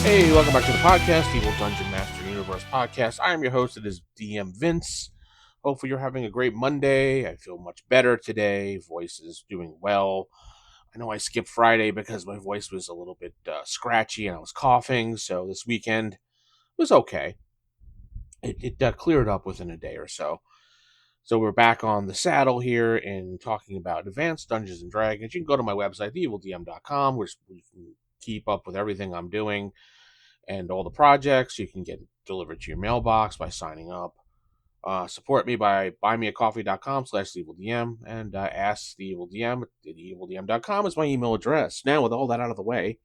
Hey, welcome back to the podcast, Evil Dungeon Master Universe podcast. I am your host. It is DM Vince. Hopefully you're having a great Monday. I feel much better today. Voice is doing well. I know I skipped Friday because my voice was a little bit scratchy and I was coughing, so this weekend was okay. It cleared up within a day or so. So we're back on the saddle here and talking about advanced Dungeons and Dragons. You can go to my website, theevildm.com, where you can keep up with everything I'm doing and all the projects. You can get delivered to your mailbox by signing up. Support me by buymeacoffee.com/theevildm and ask the Evil DM at theevildm.com is my email address. Now, with all that out of the way,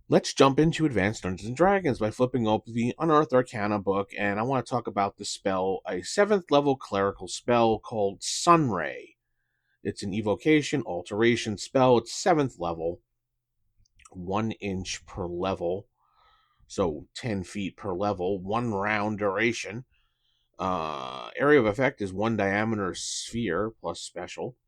let's jump into Advanced Dungeons and Dragons by flipping open the Unearthed Arcana book, and I want to talk about the spell, a 7th level clerical spell called Sunray. It's an evocation alteration spell. It's 7th level, 1 inch per level. So 10 feet per level, 1 round duration. Area of effect is 1 diameter sphere plus special.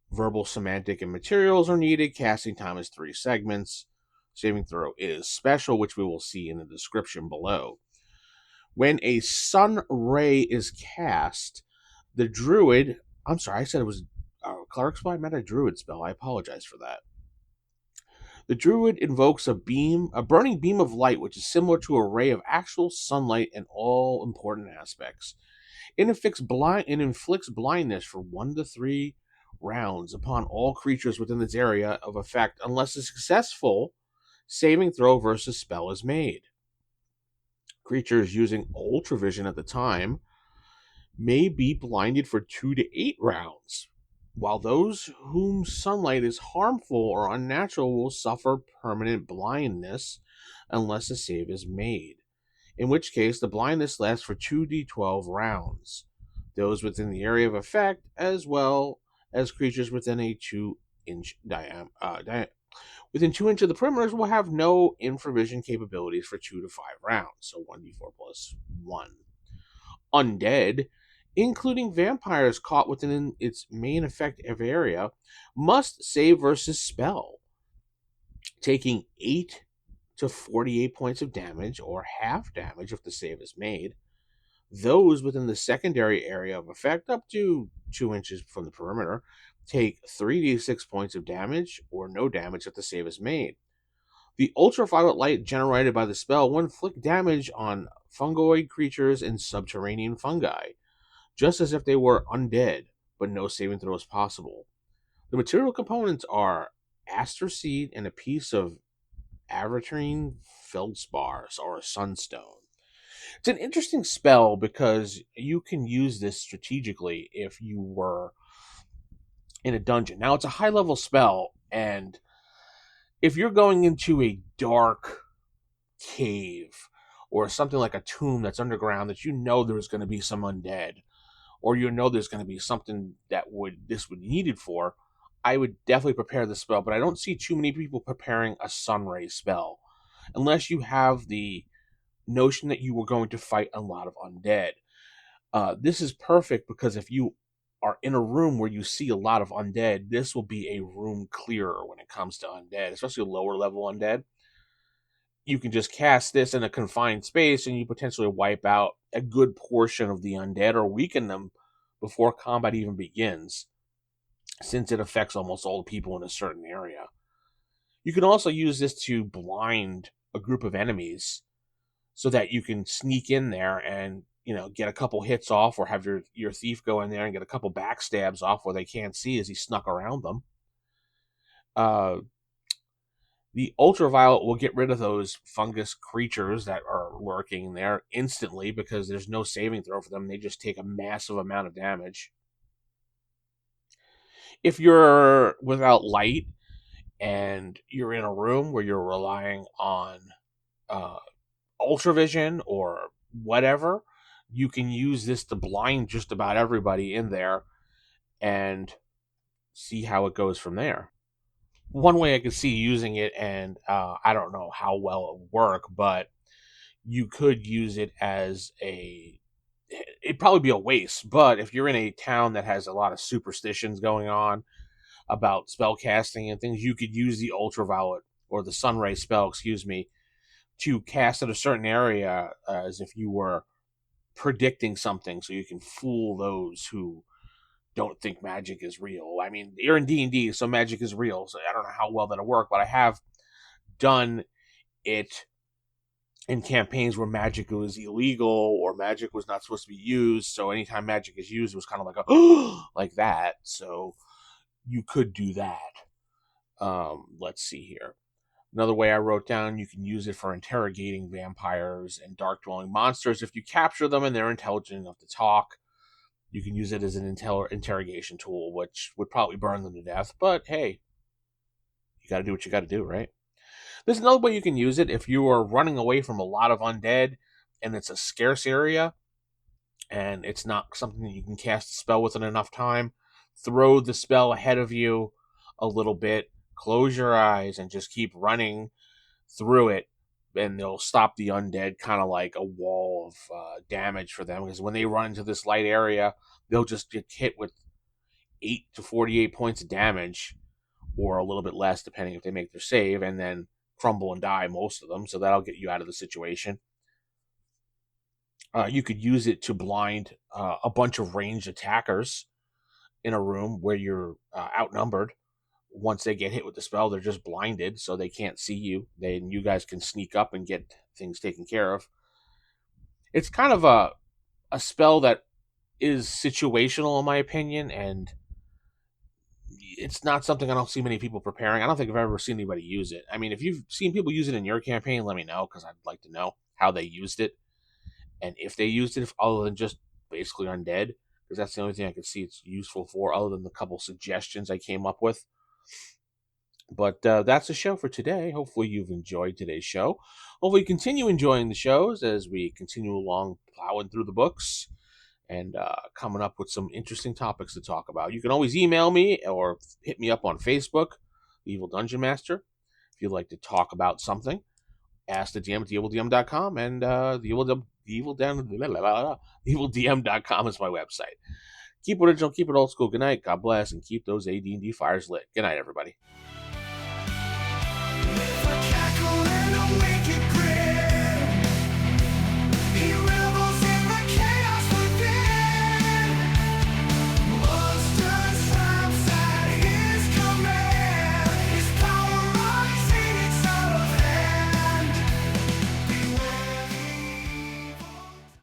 Verbal, semantic, and materials are needed. Casting time is 3 segments. Saving throw is special, which we will see in the description below. When a sun ray is cast, the druid... I'm sorry, I said it was a cleric spell. I meant a druid spell. I apologize for that. The druid invokes a burning beam of light, which is similar to a ray of actual sunlight in all important aspects. It inflicts blindness for 1 to 3 rounds upon all creatures within its area of effect, unless a successful saving throw versus spell is made. Creatures using ultravision at the time may be blinded for 2 to 8 rounds, while those whom sunlight is harmful or unnatural will suffer permanent blindness unless a save is made, in which case the blindness lasts for 2d12 rounds. Those within the area of effect, as well as creatures within a 2-inch within 2 inches of the perimeters, will have no infravision capabilities for 2 to 5 rounds, so 1d4 plus 1. Undead, including vampires caught within its main effective area, must save versus spell, taking 8 to 48 points of damage, or half damage if the save is made. Those within the secondary area of effect, up to 2 inches from the perimeter, take 3d6 points of damage, or no damage if the save is made. The ultraviolet light generated by the spell will inflict damage on fungoid creatures and subterranean fungi, just as if they were undead, but no saving throw is possible. The material components are Aster seed and a piece of aventurine feldspar, or a sunstone. It's an interesting spell because you can use this strategically if you were in a dungeon. Now, it's a high-level spell, and if you're going into a dark cave or something like a tomb that's underground that you know there's going to be some undead, or you know there's going to be something that this would be needed for, I would definitely prepare the spell, but I don't see too many people preparing a sunray spell unless you have the notion that you were going to fight a lot of undead. This is perfect because if you are in a room where you see a lot of undead, this will be a room clearer when it comes to undead, especially lower level undead. You can just cast this in a confined space and you potentially wipe out a good portion of the undead or weaken them before combat even begins, since it affects almost all the people in a certain area. You can also use this to blind a group of enemies so that you can sneak in there and, get a couple hits off, or have your thief go in there and get a couple backstabs off where they can't see as he snuck around them. The ultraviolet will get rid of those fungus creatures that are lurking there instantly because there's no saving throw for them. They just take a massive amount of damage. If you're without light and you're in a room where you're relying on ultravision or whatever, you can use this to blind just about everybody in there and see how it goes from there. One way I could see using it, and I don't know how well it would work, but you could use it as it'd probably be a waste, but if you're in a town that has a lot of superstitions going on about spell casting and things, you could use the ultraviolet or the Sunray spell, excuse me, to cast at a certain area as if you were predicting something, so you can fool those who don't think magic is real. I mean, you're in D&D, so magic is real. So I don't know how well that'll work, but I have done it in campaigns where magic was illegal or magic was not supposed to be used. So anytime magic is used, it was kind of like a like that. So you could do that. Let's see here. Another way I wrote down, you can use it for interrogating vampires and dark dwelling monsters. If you capture them and they're intelligent enough to talk, you can use it as an interrogation tool, which would probably burn them to death. But hey, you got to do what you got to do, right? There's another way you can use it if you are running away from a lot of undead and it's a scarce area and it's not something that you can cast a spell within enough time. Throw the spell ahead of you a little bit, close your eyes, and just keep running through it, and they'll stop the undead, kind of like a wall of damage for them. Because when they run into this light area, they'll just get hit with 8 to 48 points of damage, or a little bit less, depending if they make their save, and then crumble and die, most of them. So that'll get you out of the situation. You could use it to blind a bunch of ranged attackers in a room where you're outnumbered. Once they get hit with the spell, they're just blinded, so they can't see you. Then you guys can sneak up and get things taken care of. It's kind of a spell that is situational, in my opinion, and it's not something I don't see many people preparing. I don't think I've ever seen anybody use it. I mean, if you've seen people use it in your campaign, let me know, because I'd like to know how they used it, and if they used it other than just basically undead, because that's the only thing I could see it's useful for, other than the couple suggestions I came up with. But that's the show for today. Hopefully you've enjoyed today's show. Hopefully you continue enjoying the shows as we continue along plowing through the books and coming up with some interesting topics to talk about. You can always email me or hit me up on Facebook, The Evil Dungeon Master, if you'd like to talk about something. Ask the DM at theevildm.com, and evilDM.com is my website. Keep it original, keep it old school. Good night, God bless, and keep those AD&D fires lit. Good night, everybody.